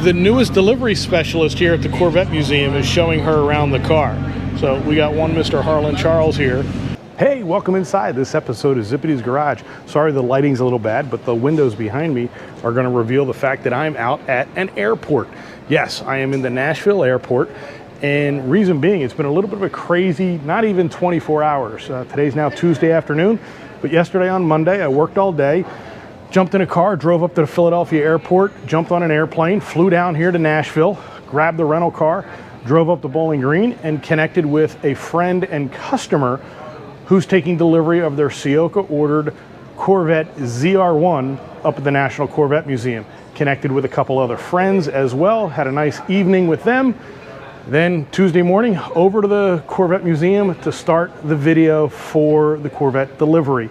the newest delivery specialist here at the Corvette Museum is showing her around the car. So we got one Mr. Harlan Charles here. Hey, welcome inside. This episode is Zippity's Garage. Sorry the lighting's a little bad, but the windows behind me are going to reveal the fact that I'm out at an airport. Yes, I am in the Nashville airport, and reason being, it's been a little bit of a crazy, not even 24 hours. Today's now Tuesday afternoon, but yesterday on Monday, I worked all day, jumped in a car, drove up to the Philadelphia airport, jumped on an airplane, flew down here to Nashville, grabbed the rental car, drove up to Bowling Green, and connected with a friend and customer who's taking delivery of their Ciocca ordered Corvette ZR1 up at the National Corvette Museum. Connected with a couple other friends as well, had a nice evening with them. Then Tuesday morning, over to the Corvette Museum to start the video for the Corvette delivery.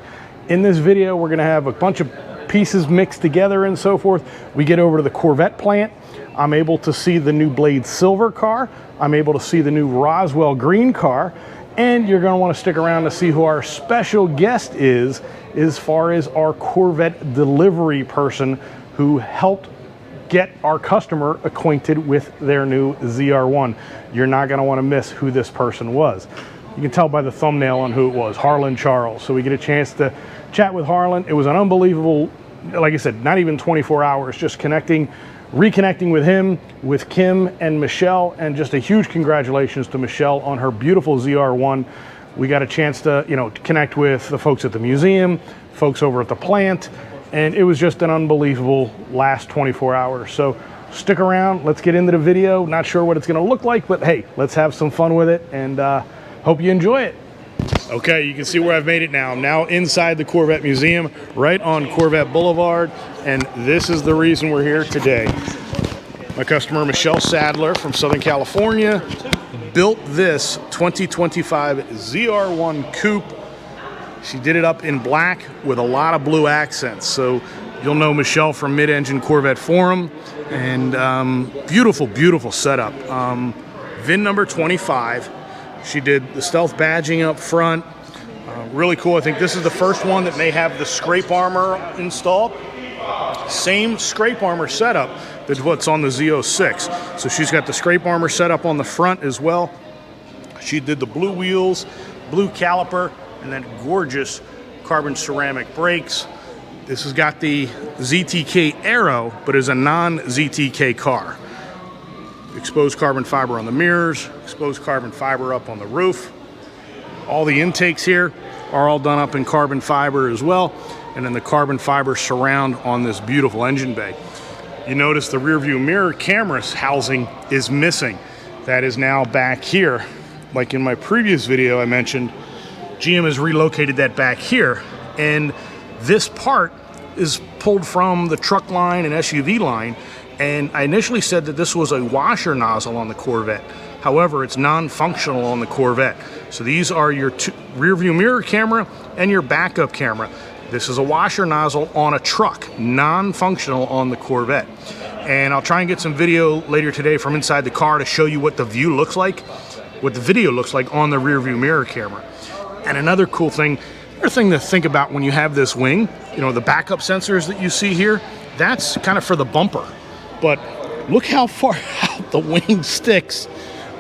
In this video, we're gonna have a bunch of pieces mixed together and so forth. We get over to the Corvette plant. I'm able to see the new Blade Silver car. I'm able to see the new Roswell green car. And you're gonna wanna stick around to see who our special guest is as far as our Corvette delivery person who helped get our customer acquainted with their new ZR1. You're not gonna wanna miss who this person was. You can tell by the thumbnail on who it was, Harlan Charles. So we get a chance to chat with Harlan. It was an unbelievable, like I said, not even 24 hours, just reconnecting with him, with Kim and Michelle, and just a huge congratulations to Michelle on her beautiful ZR1. We got a chance to, connect with the folks at the museum, folks over at the plant, and it was just an unbelievable last 24 hours. So stick around, let's get into the video. Not sure what it's gonna look like, but hey, let's have some fun with it, and hope you enjoy it. Okay, you can see where I've made it now. I'm now inside the Corvette Museum, right on Corvette Boulevard, and this is the reason we're here today. My customer, Michelle Sadler from Southern California, built this 2025 ZR1 Coupe. She did it up in black with a lot of blue accents. So you'll know Michelle from Mid-Engine Corvette Forum, and beautiful, beautiful setup. VIN number 25. She did the stealth badging up front. Really cool. I think this is the first one that may have the scrape armor installed. Same scrape armor setup that's what's on the Z06. So she's got the scrape armor setup on the front as well. She did the blue wheels, blue caliper, and then gorgeous carbon ceramic brakes. This has got the ZTK Aero, but is a non-ZTK car. Exposed carbon fiber on the mirrors, exposed carbon fiber up on the roof. All the intakes here are all done up in carbon fiber as well, and then the carbon fiber surround on this beautiful engine bay. You notice the rear view mirror cameras housing is missing. That is now back here. Like in my previous video I mentioned, GM has relocated that back here, and this part is pulled from the truck line and SUV line. And I initially said that this was a washer nozzle on the Corvette. However, it's non-functional on the Corvette. So these are your rear view mirror camera and your backup camera. This is a washer nozzle on a truck, non-functional on the Corvette. And I'll try and get some video later today from inside the car to show you what the view looks like, what the video looks like on the rear view mirror camera. And another cool thing, another thing to think about when you have this wing, the backup sensors that you see here, that's kind of for the bumper. But look how far out the wing sticks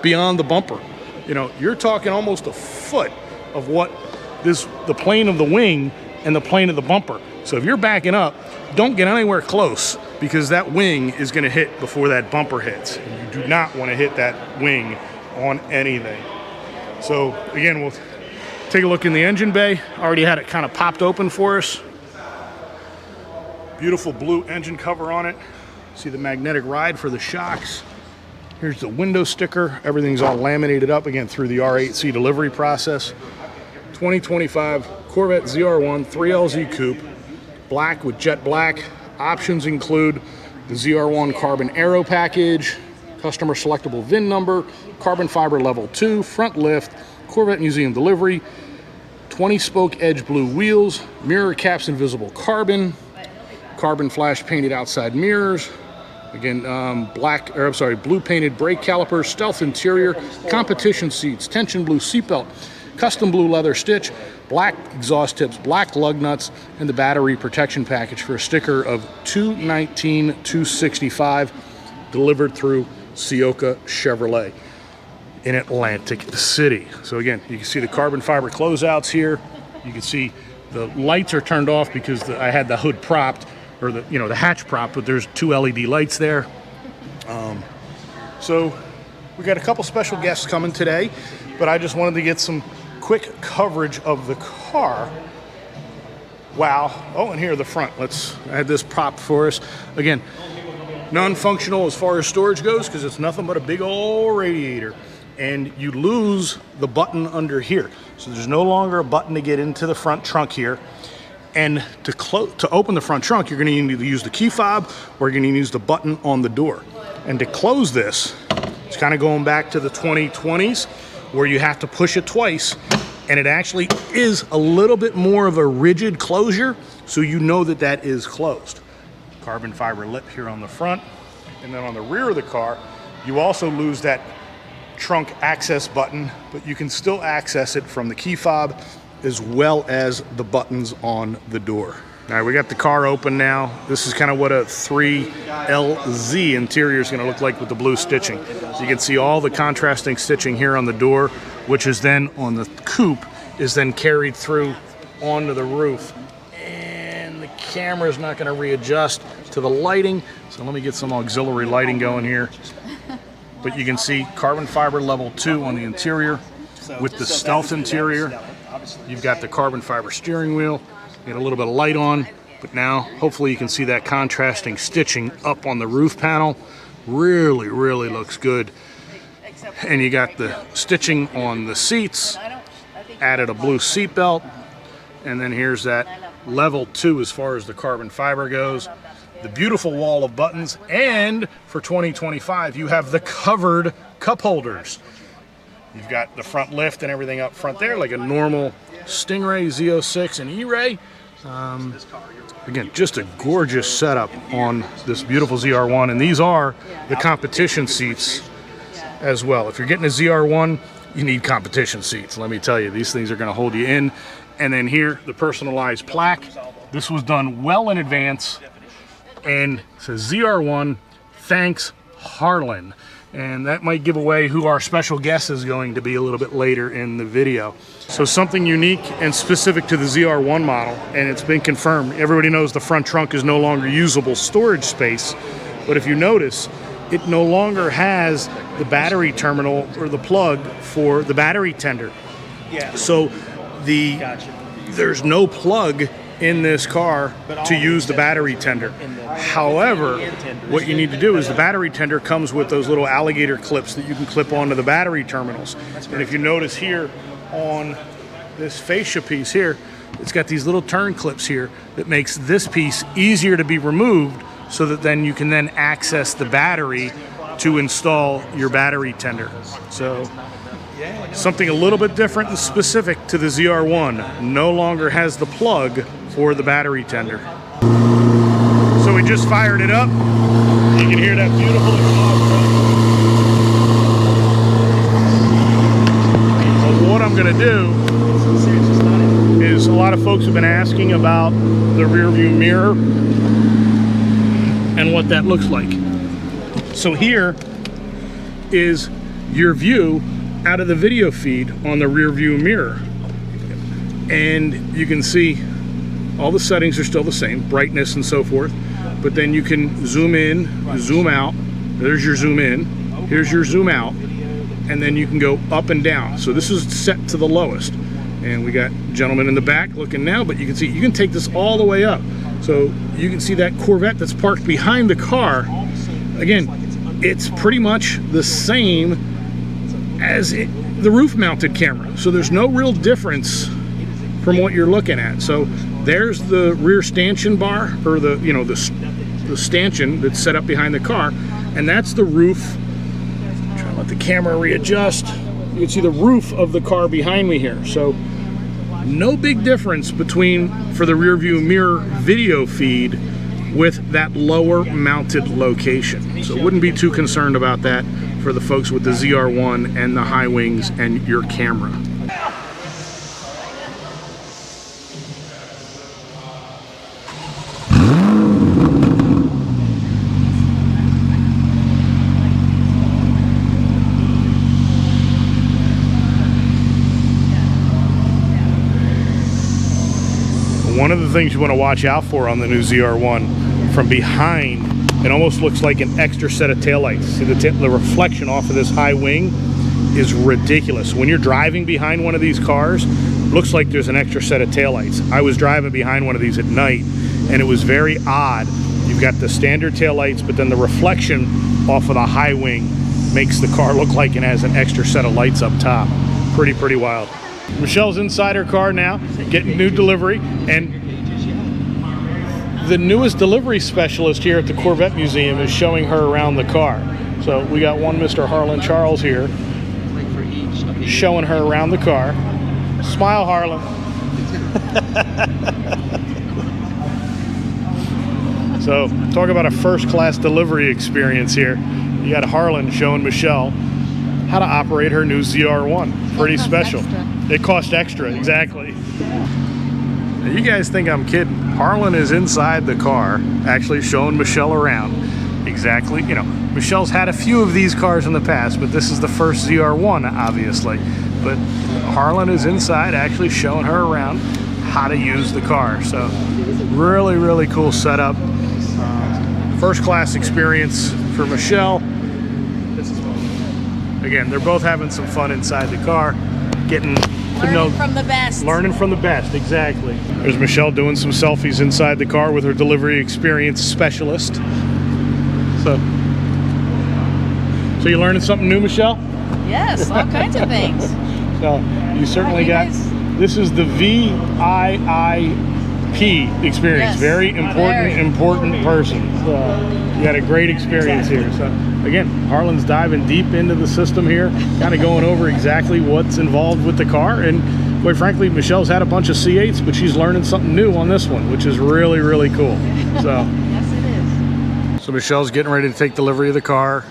beyond the bumper. You're talking almost a foot of what the plane of the wing and the plane of the bumper. So if you're backing up, don't get anywhere close, because that wing is gonna hit before that bumper hits. You do not wanna hit that wing on anything. So again, we'll take a look in the engine bay. Already had it kind of popped open for us. Beautiful blue engine cover on it. See the magnetic ride for the shocks. Here's the window sticker. Everything's all laminated up, again, through the R8C delivery process. 2025 Corvette ZR1 3LZ Coupe, black with jet black. Options include the ZR1 Carbon Aero package, customer selectable VIN number, carbon fiber level 2, front lift, Corvette Museum delivery, 20 spoke edge blue wheels, mirror caps invisible carbon, carbon flash painted outside mirrors. Again, blue painted brake calipers, stealth interior, competition seats, tension blue seatbelt, custom blue leather stitch, black exhaust tips, black lug nuts, and the battery protection package for a sticker of $219,265. delivered through Ciocca Chevrolet in Atlantic City. So again, you can see the carbon fiber closeouts here. You can see the lights are turned off because I had the hood propped, or the hatch propped, but there's 2 LED lights there. So we got a couple special guests coming today, but I just wanted to get some quick coverage of the car. Wow. Oh, and here the front. I had this propped for us. Again, non-functional as far as storage goes because it's nothing but a big old radiator. And you lose the button under here. So there's no longer a button to get into the front trunk here. And to open the front trunk, you're going to need to use the key fob, or you're going to use the button on the door. And to close this, it's kind of going back to the 2020s where you have to push it twice. And it actually is a little bit more of a rigid closure, so you know that that is closed. Carbon fiber lip here on the front. And then on the rear of the car, you also lose that trunk access button, but you can still access it from the key fob as well as the buttons on the door. All right, we got the car open now. This is kind of what a 3LZ interior is going to look like with the blue stitching. So you can see all the contrasting stitching here on the door, which is then on the coupe, is then carried through onto the roof. And the camera is not going to readjust to the lighting, so let me get some auxiliary lighting going here. But you can see carbon fiber level 2 on the interior with the stealth interior. You've got the carbon fiber steering wheel. You got a little bit of light on, but now hopefully you can see that contrasting stitching up on the roof panel. Really, really looks good. And you got the stitching on the seats. Added a blue seat belt. And then here's that level 2 as far as the carbon fiber goes. The beautiful wall of buttons, and for 2025 you have the covered cup holders. You've got the front lift and everything up front there like a normal Stingray, Z06 and E-Ray. Again, just a gorgeous setup on this beautiful ZR1, and these are the competition seats as well. If you're getting a ZR1, you need competition seats. Let me tell you, these things are going to hold you in. And then here, the personalized plaque. This was done well in advance. And it says ZR1, thanks Harlan. And that might give away who our special guest is going to be a little bit later in the video. So something unique and specific to the ZR1 model, and it's been confirmed. Everybody knows the front trunk is no longer usable storage space, but if you notice, it no longer has the battery terminal or the plug for the battery tender. Yeah. So there's no plug in this car to use the battery tender. However, what you need to do is the battery tender comes with those little alligator clips that you can clip onto the battery terminals. And if you notice here on this fascia piece here, it's got these little turn clips here that makes this piece easier to be removed, so that then you can then access the battery to install your battery tender. So something a little bit different and specific to the ZR1, no longer has the plug for the battery tender. So we just fired it up. You can hear that beautiful exhaust. So what I'm going to do is, a lot of folks have been asking about the rear view mirror and what that looks like. So here is your view out of the video feed on the rear view mirror, and you can see all the settings are still the same, brightness and so forth, but then you can zoom in, zoom out. There's your zoom in, here's your zoom out, and then you can go up and down. So this is set to the lowest, and we got gentlemen in the back looking now, but you can see you can take this all the way up. So you can see that Corvette that's parked behind the car. Again, it's pretty much the same as the roof mounted camera. So there's no real difference from what you're looking at. So there's the rear stanchion bar, or the stanchion that's set up behind the car, and that's the roof. I'm trying to let the camera readjust. You can see the roof of the car behind me here. So no big difference between, for the rear view mirror video feed, with that lower mounted location. So wouldn't be too concerned about that for the folks with the ZR1 and the high wings and your camera. One of the things you want to watch out for on the new ZR1, from behind, it almost looks like an extra set of taillights. See, the reflection off of this high wing is ridiculous. When you're driving behind one of these cars, it looks like there's an extra set of taillights. I was driving behind one of these at night, and it was very odd. You've got the standard taillights, but then the reflection off of the high wing makes the car look like it has an extra set of lights up top. Pretty wild. Michelle's inside her car now, getting new delivery, and the newest delivery specialist here at the Corvette Museum is showing her around the car. So we got one Mr. Harlan Charles here showing her around the car. Smile, Harlan. So talk about a first-class delivery experience here. You got Harlan showing Michelle how to operate her new ZR1. Pretty special. It cost extra, exactly. Now, you guys think I'm kidding. Harlan is inside the car, actually showing Michelle around. Exactly, you know, Michelle's had a few of these cars in the past, but this is the first ZR1, obviously. But Harlan is inside, actually showing her around how to use the car. So really cool setup. First class experience for Michelle. Again, they're both having some fun inside the car, getting to know, from the best. Learning from the best, exactly. There's Michelle doing some selfies inside the car with her delivery experience specialist. So you learning something new, Michelle? Yes, all kinds of things. So you certainly got, this is the VIIP experience. Yes, Very important person. So you got a great experience here. So again, Harlan's diving deep into the system here, kind of going over exactly what's involved with the car. And quite frankly, Michelle's had a bunch of C8s, but she's learning something new on this one, which is really cool. So Yes, it is. So Michelle's getting ready to take delivery of the car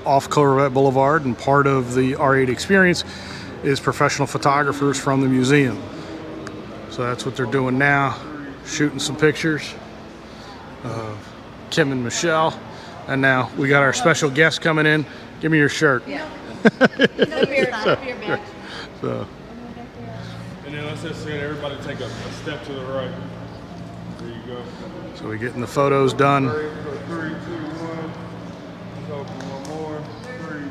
off Corvette Boulevard, and part of the R8 experience is professional photographers from the museum. So that's what they're doing now, shooting some pictures of Kim and Michelle. And now we got our special guest coming in. Give me your shirt. Yeah. So. And then let's just say everybody take a step to the right. There you go. So we're getting the photos done. 3, 2, 1. Let's open one more. 3,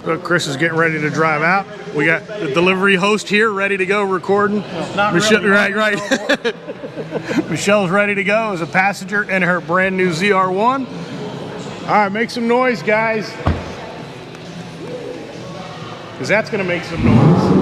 2. So Chris is getting ready to drive out. We got the delivery host here ready to go recording. Not Michelle, really. right. Michelle's ready to go as a passenger in her brand new ZR1. All right, make some noise, guys. Because that's going to make some noise.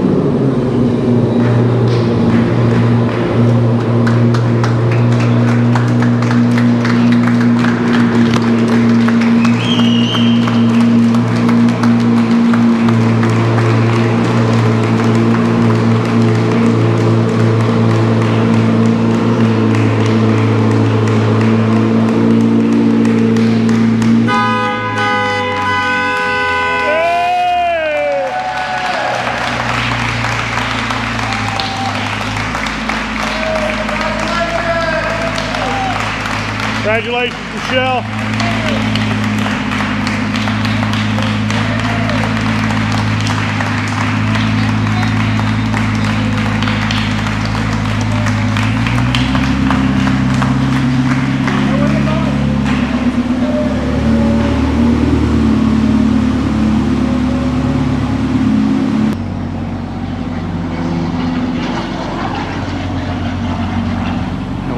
Congratulations, Michelle.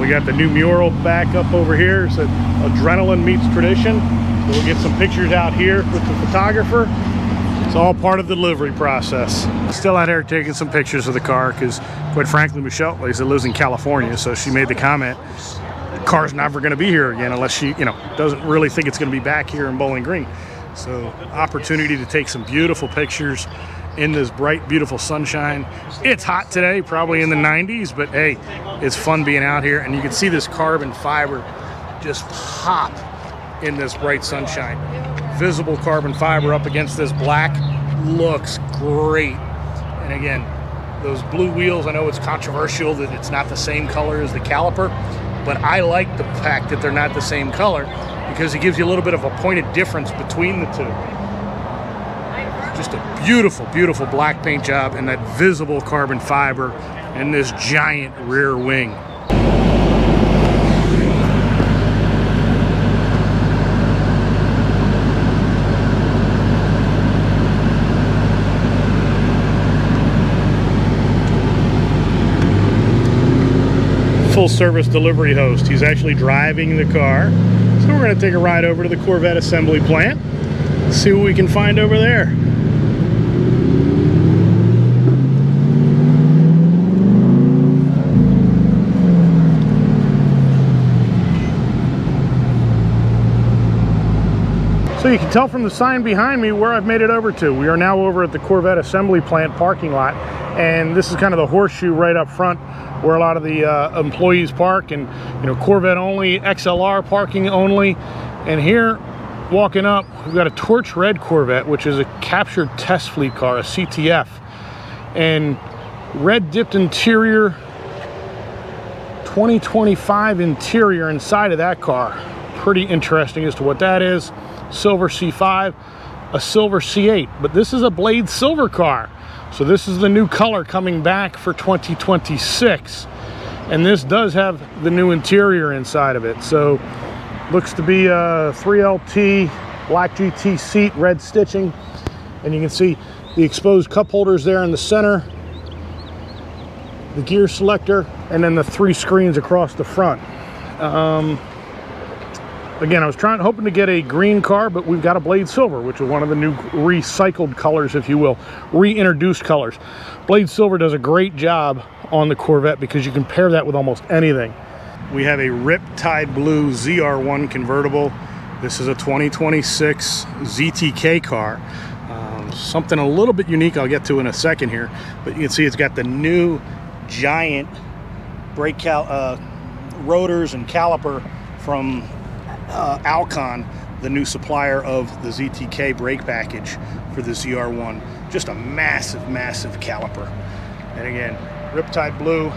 We got the new mural back up over here. So adrenaline meets tradition. So we'll get some pictures out here with the photographer. It's all part of the delivery process. Still out here taking some pictures of the car because, quite frankly, Michelle lives in California, so she made the comment, the car's never going to be here again unless she, doesn't really think it's going to be back here in Bowling Green. So opportunity to take some beautiful pictures in this bright, beautiful sunshine. It's hot today, probably in the 90s, but hey, it's fun being out here. And you can see this carbon fiber just pop in this bright sunshine. Visible carbon fiber up against this black looks great. And again, those blue wheels, I know it's controversial that it's not the same color as the caliper, but I like the fact that they're not the same color because it gives you a little bit of a pointed difference between the two. Just a beautiful, beautiful black paint job, and that visible carbon fiber and this giant rear wing. Full service delivery host. He's actually driving the car. So we're going to take a ride over to the Corvette assembly plant, see what we can find over there. So you can tell from the sign behind me where I've made it over to. We are now over at the Corvette assembly plant parking lot, and this is kind of the horseshoe right up front where a lot of the employees park, and you know, Corvette only, XLR parking only. And here, walking up, we've got a torch red Corvette, which is a captured test fleet car, a CTF, and red dipped interior, 2025 interior inside of that car. Pretty interesting as to what that is. Silver C5, a silver C8, but this is a blade silver car. So this is the new color coming back for 2026. And this does have the new interior inside of it. So looks to be a 3LT black GT seat, red stitching. And you can see the exposed cup holders there in the center, the gear selector, and then the 3 screens across the front. Again, I was hoping to get a green car, but we've got a blade silver, which is one of the new recycled colors, if you will, reintroduced colors. Blade silver does a great job on the Corvette because you can pair that with almost anything. We have a Riptide Blue ZR1 convertible. This is a 2026 ZTK car. Something a little bit unique I'll get to in a second here, but you can see it's got the new giant brake rotors and caliper from Alcon, the new supplier of the ZTK brake package for the ZR1. Just a massive, massive caliper. And again, Riptide Blue.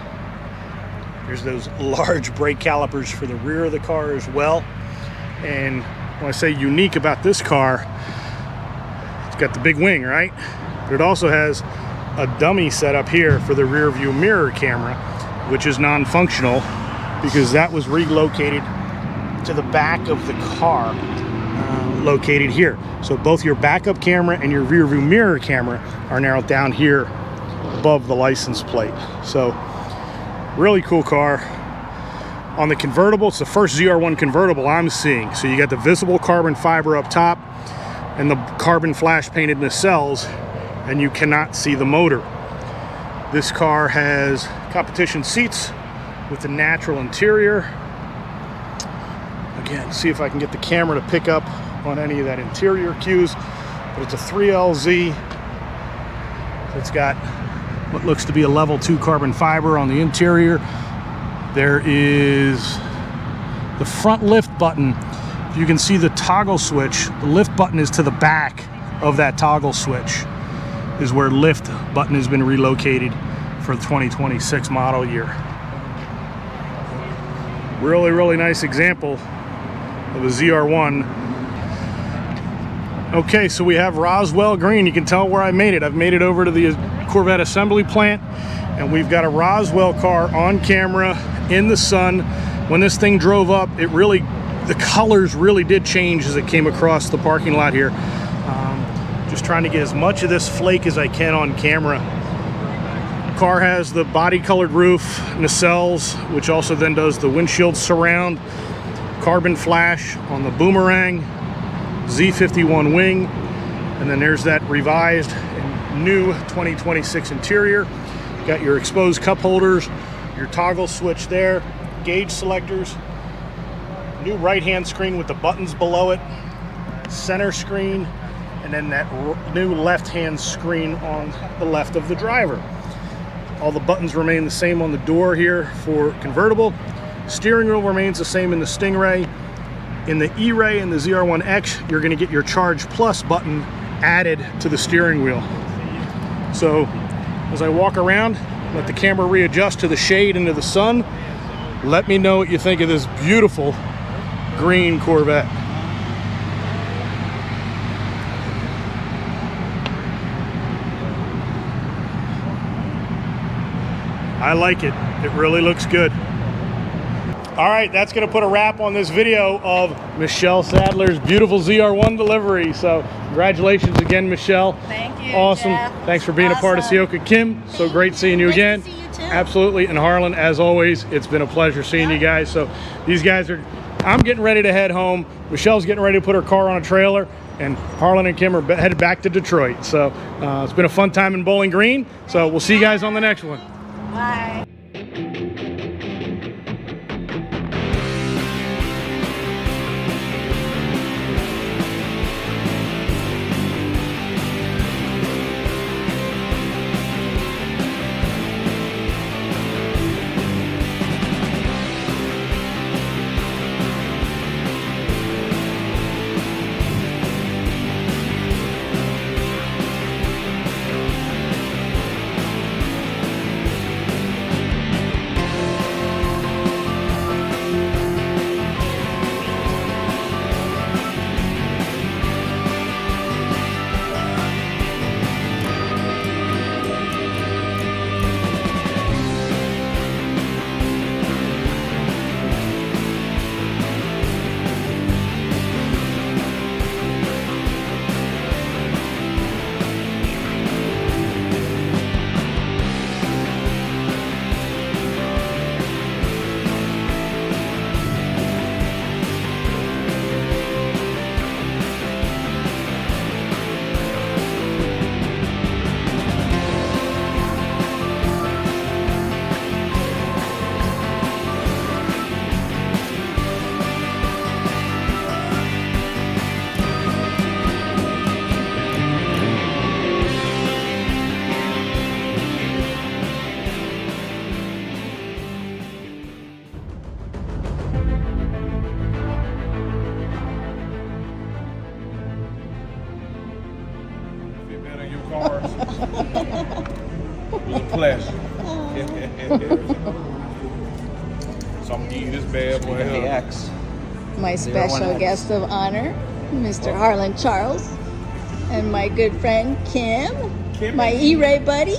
There's those large brake calipers for the rear of the car as well. And when I say unique about this car, it's got the big wing, right? But it also has a dummy set up here for the rear view mirror camera, which is non-functional because that was relocated to the back of the car, located here. So both your backup camera and your rear view mirror camera are now down here above the license plate. So really cool car. On the convertible, it's the first ZR1 convertible I'm seeing. So you got the visible carbon fiber up top and the carbon flash painted nacelles, and you cannot see the motor. This car has competition seats with the natural interior. Again, see if I can get the camera to pick up on any of that interior cues, but it's a 3LZ. It's got what looks to be a level 2 carbon fiber on the interior. There is the front lift button. You can see the toggle switch. The lift button is to the back of that toggle switch, is where lift button has been relocated for the 2026 model year. Really, really nice example of a ZR1. Okay, so we have Roswell green. You can tell where I made it. I've made it over to the Corvette assembly plant, and we've got a Roswell car on camera in the sun. When this thing drove up, the colors really did change as it came across the parking lot here. Just trying to get as much of this flake as I can on camera. Car has the body colored roof, nacelles, which also then does the windshield surround, carbon flash on the boomerang, Z51 wing, and then there's that revised and new 2026 interior. Got your exposed cup holders, your toggle switch there, gauge selectors, new right-hand screen with the buttons below it, center screen, and then that new left-hand screen on the left of the driver. All the buttons remain the same on the door here for convertible. Steering wheel remains the same in the Stingray. In the E-Ray and the ZR1X, you're going to get your Charge Plus button added to the steering wheel. So as I walk around, let the camera readjust to the shade and to the sun. Let me know what you think of this beautiful green Corvette. I like it. It really looks good. All right, that's going to put a wrap on this video of Michelle Sadler's beautiful ZR1 delivery. So congratulations again, Michelle. Thank you, Awesome. Jeff. Thanks for being a part of Awesome. Ciocca. Kim, so great seeing you Great to again. see you too. Absolutely. And Harlan, as always, it's been a pleasure seeing you guys. So these guys are, I'm getting ready to head home. Michelle's getting ready to put her car on a trailer. And Harlan and Kim are headed back to Detroit. So it's been a fun time in Bowling Green. So we'll see you guys on the next one. Bye. Cars. It was a pleasure. So I'm gonna give you this bad boy The here. X. My special 01X. guest of honor, Mr. Harlan Charles, and my good friend Kim, Kim. my E-Ray buddy.